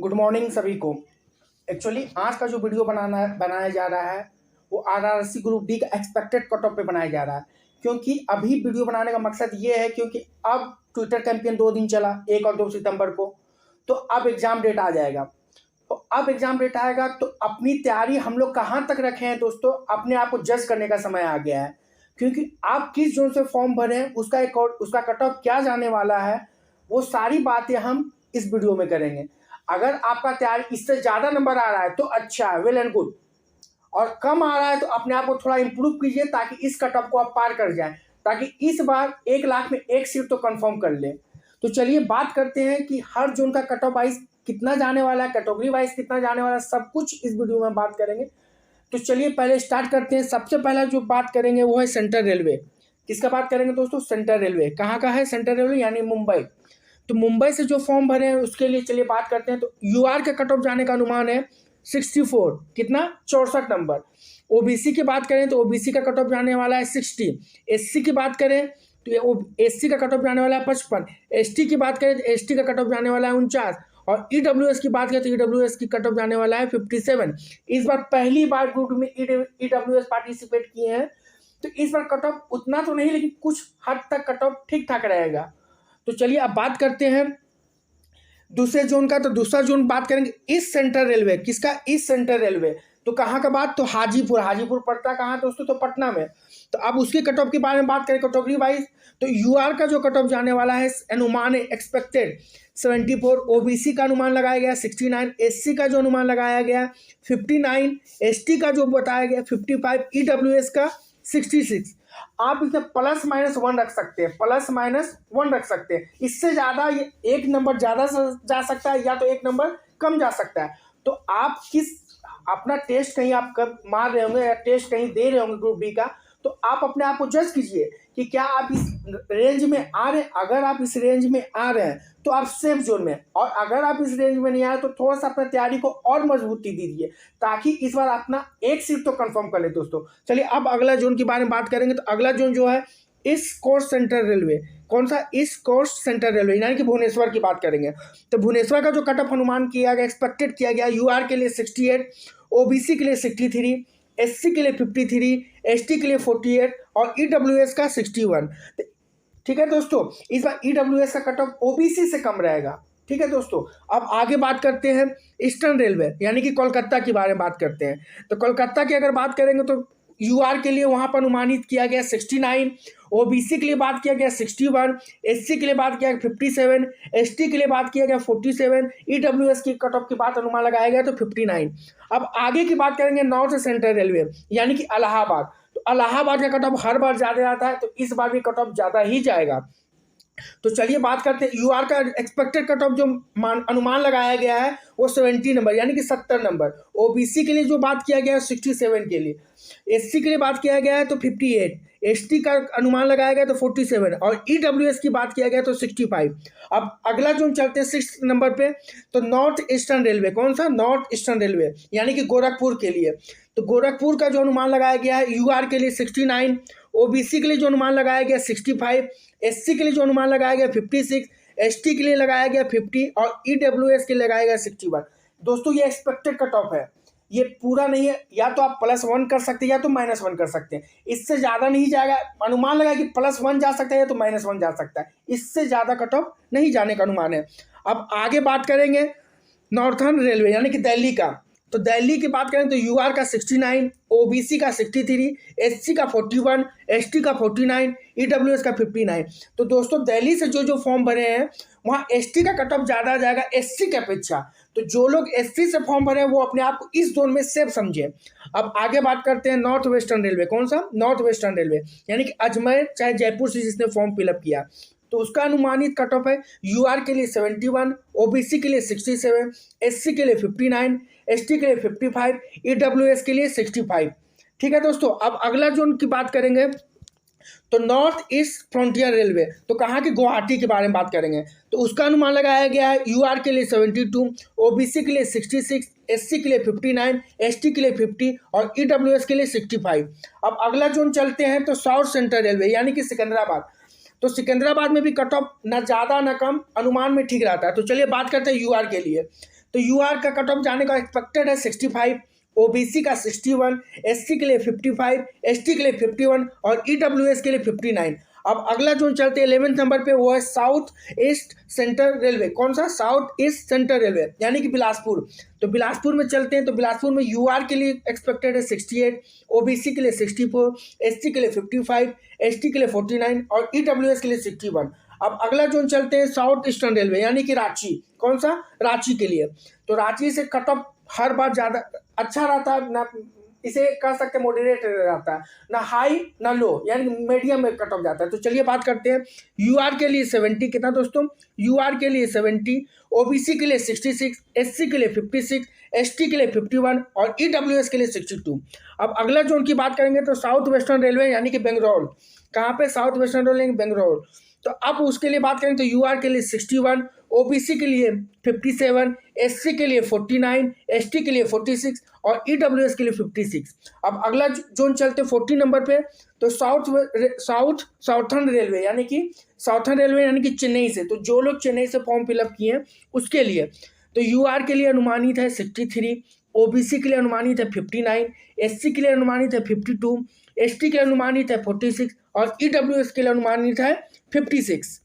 Good morning सभी को। Actually आज का जो वीडियो बनाया जा रहा है वो आरआरसी ग्रुप डी का एक्सपेक्टेड कट ऑफ पे बनाया जा रहा है। क्योंकि अभी वीडियो बनाने का मकसद ये है क्योंकि अब ट्विटर कैंपेन 2 दिन चला, 1 और 2 सितंबर को, तो अब एग्ज़ाम डेट आ जाएगा। तो अब एग्ज़ाम डेट आएगा तो अपनी तैयारी हम लोग कहाँ तक रखे हैं दोस्तों, अपने आप को जज करने का समय आ गया है। क्योंकि आप किस जोन से फॉर्म भरे हैं, उसका कट ऑफ क्या जाने वाला है, वो सारी बातें हम इस वीडियो में करेंगे। अगर आपका तैयारी इससे ज़्यादा नंबर आ रहा है तो अच्छा है, वेल एंड गुड, और कम आ रहा है तो अपने आप को थोड़ा इंप्रूव कीजिए ताकि इस कट ऑफ को आप पार कर जाएं, ताकि इस बार 1 लाख में 1 सीट तो कंफर्म कर ले। तो चलिए बात करते हैं कि हर जोन का कट ऑफ वाइज कितना जाने वाला है, कैटेगरी वाइज कितना जाने वाला है, सब कुछ इस वीडियो में बात करेंगे। तो चलिए पहले स्टार्ट करते हैं। सबसे पहला जो बात करेंगे वो है सेंट्रल रेलवे। किसका बात करेंगे दोस्तों? Central railway. कहाँ का है सेंट्रल रेलवे? यानी मुंबई। तो मुंबई से जो फॉर्म भरे हैं उसके लिए चलिए बात करते हैं। तो यूआर का कट ऑफ जाने का अनुमान है 64, कितना? 64 नंबर। ओबीसी की बात करें तो ओबीसी का कट ऑफ जाने वाला है 60। एससी की बात करें तो एससी का कट ऑफ जाने वाला है 55। एसटी की बात करें तो एसटी का कट ऑफ जाने वाला है 49। और ईडब्ल्यूएस की बात करें तो ईडब्ल्यूएस की कट ऑफ जाने वाला है 57। इस बार पहली बार ग्रुप में ईडब्ल्यूएस पार्टिसिपेट किए हैं, तो इस बार कट ऑफ उतना तो नहीं लेकिन कुछ हद तक कट ऑफ ठीक ठाक रहेगा। तो चलिए अब बात करते हैं दूसरे जोन का। तो दूसरा जोन बात करेंगे ईस्ट सेंट्रल रेलवे। किसका? East central railway. तो कहाँ का बात? तो हाजीपुर पड़ता कहाँ दोस्तों? तो पटना में। तो अब उसके कट ऑफ के बारे में बात करें कैटेगरी वाइज, तो यूआर का जो कट ऑफ जाने वाला है अनुमान एक्सपेक्टेड 74, ओबीसी का अनुमान लगाया गया 69, एससी का जो अनुमान लगाया गया 59, एसटी का जो बताया गया 55, ईडब्ल्यूएस का 66। आप इसे प्लस माइनस 1 रख सकते हैं, प्लस माइनस 1 रख सकते हैं। इससे ज़्यादा ये 1 नंबर ज़्यादा जा सकता है या तो 1 नंबर कम जा सकता है। तो आप किस अपना टेस्ट कहीं आप कब मार रहे होंगे या टेस्ट कहीं दे रहे होंगे ग्रुप डी का, तो आप अपने आप को जज कीजिए कि क्या आप इस रेंज में आ रहे हैं। अगर आप इस रेंज में आ रहे हैं तो आप सेफ जोन में, और अगर आप इस रेंज में नहीं आ रहे तो थोड़ा सा अपनी तैयारी को और मजबूती दीजिए ताकि इस बार अपना 1 सीट तो कंफर्म कर ले दोस्तों। चलिए अब अगला जोन के बारे में बात करेंगे। तो अगला जोन जो है ईस्ट कोस्ट सेंट्रल रेलवे। कौन सा? ईस्ट कोस्ट सेंट्रल रेलवे, यानी कि भुवनेश्वर की बात करेंगे। तो भुवनेश्वर का जो कट ऑफ अनुमान किया गया, एक्सपेक्टेड किया गया, यूआर के लिए 68, ओबीसी के लिए 63, एससी के लिए 53, एसटी के लिए 48 और ईडब्ल्यूएस का 61। ठीक है दोस्तों, इस बार ईडब्ल्यूएस का कट ऑफ ओबीसी से कम रहेगा। ठीक है दोस्तों, अब आगे बात करते हैं ईस्टर्न रेलवे यानी कि कोलकाता के बारे में बात करते हैं। तो कोलकाता की अगर बात करेंगे तो यूआर के लिए वहाँ पर अनुमानित किया गया 69, ओबीसी के लिए बात किया गया 61, एससी के लिए बात किया गया 57, एसटी के लिए बात किया गया 47, ईडब्ल्यूएस की कट ऑफ की बात अनुमान लगाया गया तो 59। अब आगे की बात करेंगे नॉर्थ सेंट्रल रेलवे यानी कि इलाहाबाद। तो इलाहाबाद का कट ऑफ हर बार ज़्यादा आता है, तो इस बार भी कट ऑफ ज़्यादा ही जाएगा। तो चलिए बात करते हैं यूआर का एक्सपेक्टेड कट ऑफ जो अनुमान लगाया गया है वो 70 नंबर यानी कि 70 नंबर। ओबीसी के लिए जो बात किया गया है 67 के लिए, एससी के लिए बात किया गया है तो 58, एसटी का अनुमान लगाया गया तो 47 और ईडब्ल्यूएस की बात किया गया तो 65। अब अगला जोन चलते हैं 6 नंबर पे। तो नॉर्थ ईस्टर्न रेलवे। कौन सा? नॉर्थ ईस्टर्न रेलवे यानी कि गोरखपुर के लिए। तो गोरखपुर का जो अनुमान लगाया गया है यूआर के लिए 69, ओबीसी के लिए जो अनुमान लगाया गया 65, एससी के लिए जो अनुमान लगाया गया 56, एसटी के लिए लगाया गया 50 और ईडब्ल्यूएस के लिए लगाया गया 61। दोस्तों ये एक्सपेक्टेड कट ऑफ है, ये पूरा नहीं है। या तो आप +1 कर सकते हैं या तो -1 कर सकते हैं, इससे ज़्यादा नहीं जाएगा। अनुमान लगा कि +1 जा सकता है या तो -1 जा सकता है, इससे ज़्यादा कट ऑफ नहीं जाने का अनुमान है। अब आगे बात करेंगे नॉर्थर्न रेलवे यानी कि दिल्ली का। तो दिल्ली की बात करें तो यूआर का 69, ओबीसी का 63, एससी का 41, एसटी का 49, ईडब्ल्यूएस का 59। तो दोस्तों दिल्ली से जो फॉर्म भरे हैं वहाँ एसटी का कट ऑफ ज़्यादा जाएगा एससी की अपेक्षा। तो जो लोग एससी से फॉर्म भरे हैं वो अपने आप को इस जोन में सेफ समझे। अब आगे बात करते हैं नॉर्थ वेस्टर्न रेलवे। कौन सा? नॉर्थ वेस्टर्न रेलवे यानी कि अजमेर चाहे जयपुर से जिसने फॉर्म फिलअप किया, तो उसका अनुमानित कट ऑफ है यूआर के लिए 71, ओबीसी के लिए 67, एससी के लिए 59, एसटी के लिए 55, ईडब्ल्यूएस के लिए 65। ठीक है दोस्तों, अब अगला जोन की बात करेंगे तो नॉर्थ ईस्ट फ्रंटियर रेलवे। तो कहाँ की? गुवाहाटी के बारे में बात करेंगे। तो उसका अनुमान लगाया गया है यूआर के लिए 72, ओबीसी के लिए 66, एससी के लिए 59, एसटी के लिए 50 और ईडब्ल्यूएस के लिए 65। अब अगला जोन चलते हैं तो साउथ सेंट्रल रेलवे यानी कि सिकंदराबाद। तो सिकंदराबाद में भी कट ऑफ ना ज़्यादा ना कम, अनुमान में ठीक रहता है। तो चलिए बात करते हैं यूआर के लिए। तो यूआर का कट ऑफ जाने का एक्सपेक्टेड है 65, ओबीसी का 61, एससी के लिए 55, एसटी के लिए 51 और ईडब्ल्यूएस के लिए 59। अब अगला जोन चलते हैं 11वें नंबर पे, वो है साउथ ईस्ट सेंट्रल रेलवे। कौन सा? साउथ ईस्ट सेंट्रल रेलवे, यानी कि बिलासपुर। तो बिलासपुर में चलते हैं, तो बिलासपुर में यूआर के लिए एक्सपेक्टेड है 68, ओबीसी के लिए 64, एसटी के लिए 55, एसटी के लिए 49 और ईडब्ल्यूएस के लिए 61। अब अगला जोन चलते हैं साउथ ईस्टर्न रेलवे, यानी कि रांची। कौन सा? रांची के लिए। तो रांची से कट ऑफ हर बार ज़्यादा अच्छा रहता है ना, इसे कह सकते हैं मॉडरेट रहता है, ना हाई ना लो, यानी मीडियम में कट ऑफ जाता है। तो चलिए बात करते हैं यूआर के लिए 70, कितना दोस्तों? यूआर के लिए 70, ओबीसी के लिए 66, एससी के लिए 56, एसटी के लिए 51 और ईडब्ल्यूएस के लिए 62। अब अगला जोन की बात करेंगे तो साउथ वेस्टर्न रेलवे, यानी कि बेंगलोर। कहाँ पे? South western railway, Bangalore. तो अब उसके लिए बात करें तो यूआर के लिए 61, ओबीसी के लिए 57, एससी के लिए 49, एसटी के लिए 46 और ईडब्ल्यूएस के लिए 56। अब अगला जोन चलते 40 नंबर पे, तो साउथर्न रेलवे, यानी कि साउथर्न रेलवे यानी कि चेन्नई से। तो जो लोग चेन्नई से फॉर्म फिलअप किए हैं उसके लिए, तो यूआर के लिए अनुमानित है 63, ओबीसी के लिए अनुमानित है 59, एससी के लिए अनुमानित है 52, एसटी के लिए अनुमानित है 46 और ईडब्ल्यूएस के लिए अनुमानित है 56।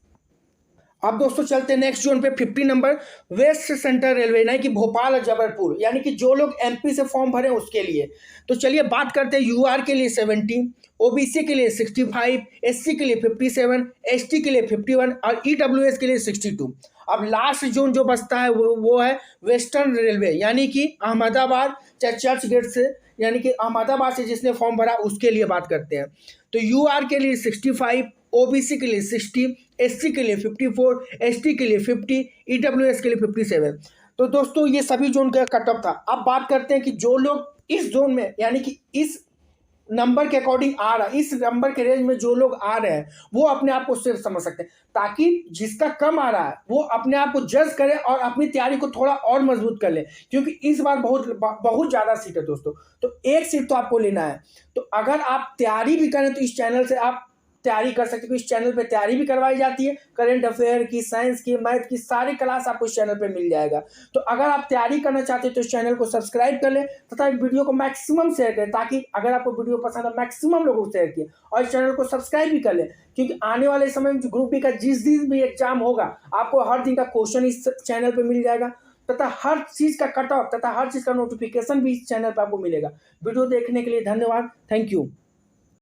अब दोस्तों चलते हैं नेक्स्ट जोन पे 50 नंबर, वेस्ट सेंट्रल रेलवे, यानी कि भोपाल और जबलपुर, यानी कि जो लोग एमपी से फॉर्म भरे उसके लिए। तो चलिए बात करते हैं यूआर के लिए 70, ओबीसी के लिए 65, एससी के लिए 57, एसटी के लिए 51 और ईडब्ल्यूएस के लिए 62। अब लास्ट जोन जो बचता है वो है वेस्टर्न रेलवे, यानी कि अहमदाबाद चाहे चर्च गेट से, यानी कि अहमदाबाद से जिसने फॉर्म भरा उसके लिए बात करते हैं। तो यूआर के लिए 65, ओबीसी के लिए 60, एससी के लिए 54, एसटी के लिए 50, ईडब्ल्यूएस के लिए 57। तो दोस्तों ये सभी जोन का कट ऑफ था। अब बात करते हैं कि जो लोग इस जोन में, यानी कि इस नंबर के अकॉर्डिंग आ रहा है, इस नंबर के रेंज में जो लोग आ रहे हैं वो अपने आप को सिर्फ समझ सकते हैं, ताकि जिसका कम आ रहा है वो अपने आप को जज करे और अपनी तैयारी को थोड़ा और मजबूत कर ले, क्योंकि इस बार बहुत ज़्यादा सीट है दोस्तों। तो एक सीट तो आपको लेना है। तो अगर आप तैयारी भी करें तो इस चैनल से आप तैयारी कर सकते हो। इस चैनल पे तैयारी भी करवाई जाती है, करंट अफेयर की, साइंस की, मैथ की, सारी क्लास आपको इस चैनल पे मिल जाएगा। तो अगर आप तैयारी करना चाहते हो तो इस चैनल को सब्सक्राइब कर लें तथा वीडियो को मैक्सिमम शेयर करें, ताकि अगर आपको वीडियो पसंद है मैक्सिमम लोगों को शेयर किए और इस चैनल को सब्सक्राइब भी कर लें, क्योंकि आने वाले समय में ग्रुप बी का जिस दिन भी एग्जाम होगा आपको हर दिन का क्वेश्चन इस चैनल पर मिल जाएगा, तथा हर चीज़ का कट ऑफ तथा हर चीज़ का नोटिफिकेशन भी इस चैनल पर आपको मिलेगा। वीडियो देखने के लिए धन्यवाद। Thank you.